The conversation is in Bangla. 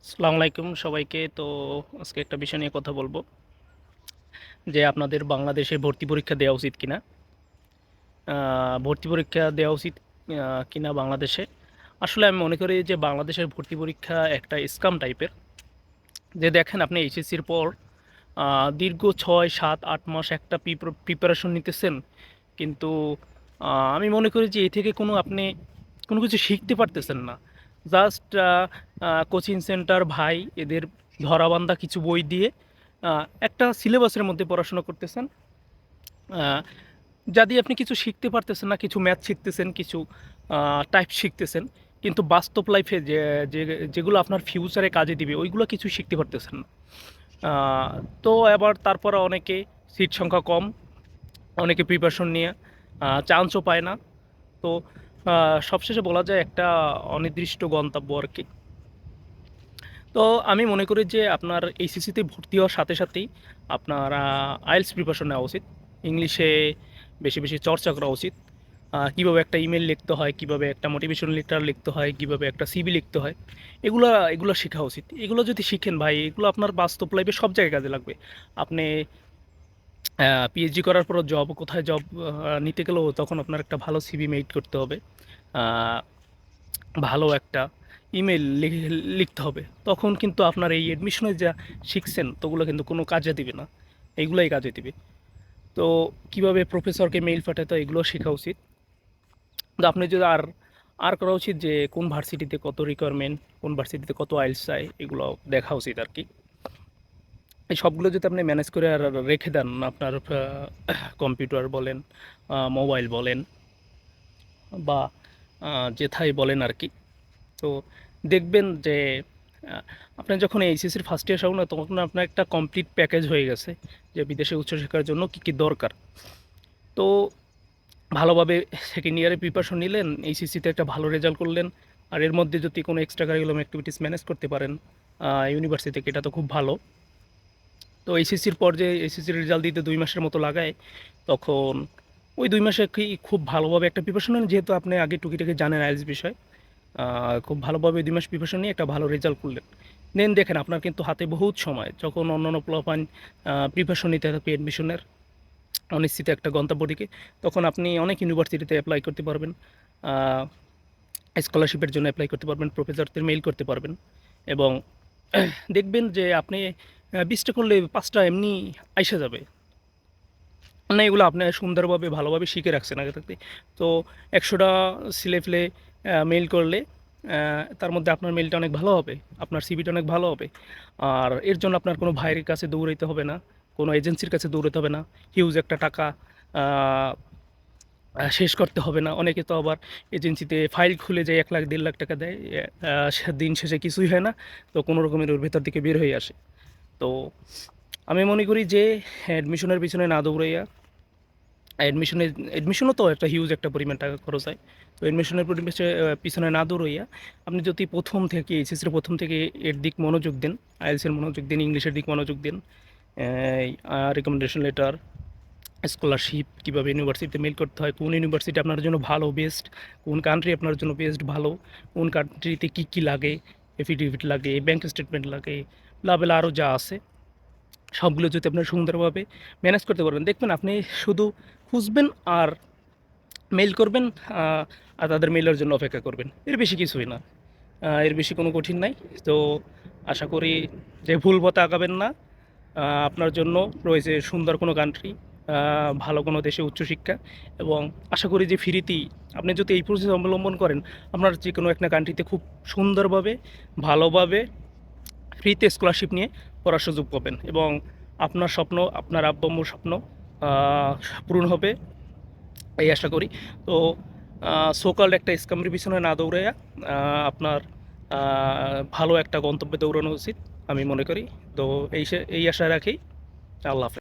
আসসালামু আলাইকুম সবাইকে। তো আজকে একটা বিষয় নিয়ে কথা বলবো যে আপনাদের বাংলাদেশে ভর্তি পরীক্ষা দেওয়া উচিত কিনা। ভর্তি পরীক্ষা দেওয়া উচিত কিনা বাংলাদেশে। আসলে আমি মনে করি যে বাংলাদেশের ভর্তি পরীক্ষা একটা স্কাম টাইপের। যে দেখেন আপনি এইচএসসির পর দীর্ঘ 6, 7, 8 মাস একটা প্রিপারেশন নিতেছেন, কিন্তু আমি মনে করি যে এই থেকে কোনো আপনি কোনো কিছু শিখতে পারতেছেন না। জাস্ট কোচিং সেন্টার ভাই এদের ধরাবান্ধা কিছু বই দিয়ে একটা সিলেবাসের মধ্যে পড়াশোনা করতেছেন, আহ, যা দিয়ে আপনি কিছু শিখতে পারতেছেন না। কিছু ম্যাথ শিখতেছেন, কিছু টাইপ শিখতেছেন, কিন্তু বাস্তব লাইফে যেগুলো আপনার ফিউচারে কাজে দিবে ওইগুলো কিছু শিখতে পারতেছেন না। তো এবার তারপরে অনেকে সিট সংখ্যা কম, অনেকে প্রিপারেশন নিয়ে চান্সও পায় না। তো সবশেষে বলা যায় একটা অনির্দিষ্ট গন্তব্য আর কি। তো আমি মনে করি যে আপনার এইচএসসিতে ভর্তি হওয়ার সাথে সাথেই আপনার আইএলটিএস প্রিপারেশন নেওয়া উচিত। ইংলিশে বেশি বেশি চর্চা করা উচিত। কীভাবে একটা ইমেল লিখতে হয়, কীভাবে একটা মোটিভেশন লেটার লিখতে হয়, কীভাবে একটা সিভি লিখতে হয়, এগুলো শেখা উচিত। এগুলো যদি শিখেন ভাই, এগুলো আপনার বাস্তব লাইফে সব জায়গায় কাজে লাগবে। আপনি পিএইচডি করার পর কোথায় জব নিতে গেলেও তখন আপনার একটা ভালো সিভি মেড করতে হবে। আহ, ভালো একটা ইমেল লিখতে হবে। তখন কিন্তু আপনার এই অ্যাডমিশনে যা শিখছেন তোগুলো কিন্তু কোনো কাজে দিবে না, এইগুলাই কাজে দিবে। তো কিভাবে প্রফেসরকে মেইল পাঠাতে হয় এগুলো শেখা উচিত। তো আপনি যদি আর আর করা উচিত যে কোন ভার্সিটিতে কত রিকোয়ারমেন্ট, কোন ভার্সিটিতে কত আইএলটিএস চাই, এগুলো দেখা উচিত আর কি। এই সবগুলো যদি আপনি ম্যানেজ করে আর রেখে দেন আপনার কম্পিউটার বলেন, মোবাইল বলেন, বা যেথায় বলেন আর কি, তো দেখবেন যে আহ, আপনার যখন এইচএসসির ফার্স্ট ইয়ার হবেন না, তখন আপনার একটা কমপ্লিট প্যাকেজ হয়ে গেছে যে বিদেশে উচ্চশিক্ষার জন্য কী কী দরকার। তো ভালোভাবে সেকেন্ড ইয়ারে প্রিপারেশন নিলেন, এইচএসসিতে একটা ভালো রেজাল্ট করলেন, আর এর মধ্যে যদি কোনো এক্সট্রা কারিকুলাম অ্যাক্টিভিটিস ম্যানেজ করতে পারেন ইউনিভার্সিটি থেকে, এটা তো খুব ভালো। তো এইচএসসির পর যে এইচএসসির রেজাল্ট দিতে 2 মাসের মতো লাগায়, তখন ওই 2 মাসে কি খুব ভালোভাবে একটা প্রিপারেশন নেন, যেহেতু আপনি আগে টুকিটাকি জানেন আইএলটিএস বিষয়। খুব ভালোভাবে 2 মাস প্রিপারেশন নিয়ে একটা ভালো রেজাল্ট করলেন। দেন দেখেন আপনার কিন্তু হাতে বহুত সময়, যখন অন্যান্য পোলাপান প্রিপারেশন নিতে থাকবে অ্যাডমিশনের অনিশ্চিত একটা গন্তব্য দিকে, তখন আপনি অনেক ইউনিভার্সিটিতে অ্যাপ্লাই করতে পারবেন, স্কলারশিপের জন্য অ্যাপ্লাই করতে পারবেন, প্রফেসরদের মেইল করতে পারবেন। এবং দেখবেন যে আপনি 20টা করলে 5টা এমনি আইসা যাবে। না, এগুলো আপনি সুন্দরভাবে ভালোভাবে শিখে রাখছেন আগে থাকতে। তো 100টা ছেলেপেলে মেইল করলে তার মধ্যে আপনার মেইলটা অনেক ভালো হবে, আপনার সিভিটা অনেক ভালো হবে। আর এর জন্য আপনার কোনো ভাইয়ের কাছে দৌড়াইতে হবে না, কোনো এজেন্সির কাছে দৌড়াতে হবে না, হিউজ একটা টাকা আহ, শেষ করতে হবে না। অনেকে তো আবার এজেন্সিতে ফাইল খুলে যায় 1 লাখ 1.5 লাখ টাকা দেয়, দিন শেষে কিছুই হয় না। তো কোনো রকমের ওর ভেতর থেকে বের হয়ে আসে। তো আমি মনে করি যে অ্যাডমিশনের পিছনে না দৌড়াইয়া, অ্যাডমিশনও তো একটা হিউজ একটা পরিমাণ টাকা খরচ হয়। তো অ্যাডমিশনের পরিবেশে পিছনে না দৌড়াইয়া আপনি যদি প্রথম থেকে এইচএসসির প্রথম থেকে এর দিক মনোযোগ দেন, আইএলটিএসের মনোযোগ দিন, ইংলিশের দিক মনোযোগ দিন, রিকমেন্ডেশন লেটার, স্কলারশিপ, কীভাবে ইউনিভার্সিটিতে মেল করতে হয়, কোন ইউনিভার্সিটি আপনার জন্য ভালো বেস্ট, কোন কান্ট্রি আপনার জন্য বেস্ট ভালো, কোন কান্ট্রিতে কী কী লাগে, এফিডেভিট লাগে, ব্যাঙ্ক স্টেটমেন্ট লাগে, লাভেল আরও যা আছে, সবগুলো যদি আপনার সুন্দরভাবে ম্যানেজ করতে পারবেন, দেখবেন আপনি শুধু খুঁজবেন আর মেইল করবেন, আর তাদের মেইলের জন্য অপেক্ষা করবেন। এর বেশি কিছুই না, এর বেশি কোনো কঠিন নাই। তো আশা করি যে ভুল পথে আগাবেন না। আপনার জন্য রয়েছে সুন্দর কোনো কান্ট্রি, ভালো কোনো দেশে উচ্চশিক্ষা, এবং আশা করি যে ফ্রিতেই আপনি যদি এই প্রসেস অবলম্বন করেন, আপনার যে কোনো একটা কান্ট্রিতে খুব সুন্দরভাবে ভালোভাবে ফ্রিতে স্কলারশিপ নিয়ে পড়ার সুযোগ পাবেন, এবং আপনার স্বপ্ন, আপনার আব্বু আম্মুর স্বপ্ন আহ, পূরণ হবে এই আশা করি। তো সোকাল্ড একটা স্ক্যামের পিছনে না দৌড়াইয়া আপনার ভালো একটা গন্তব্যে দৌড়ানো উচিত আমি মনে করি। তো এই আশা রাখি। আল্লাহ হাফেজ।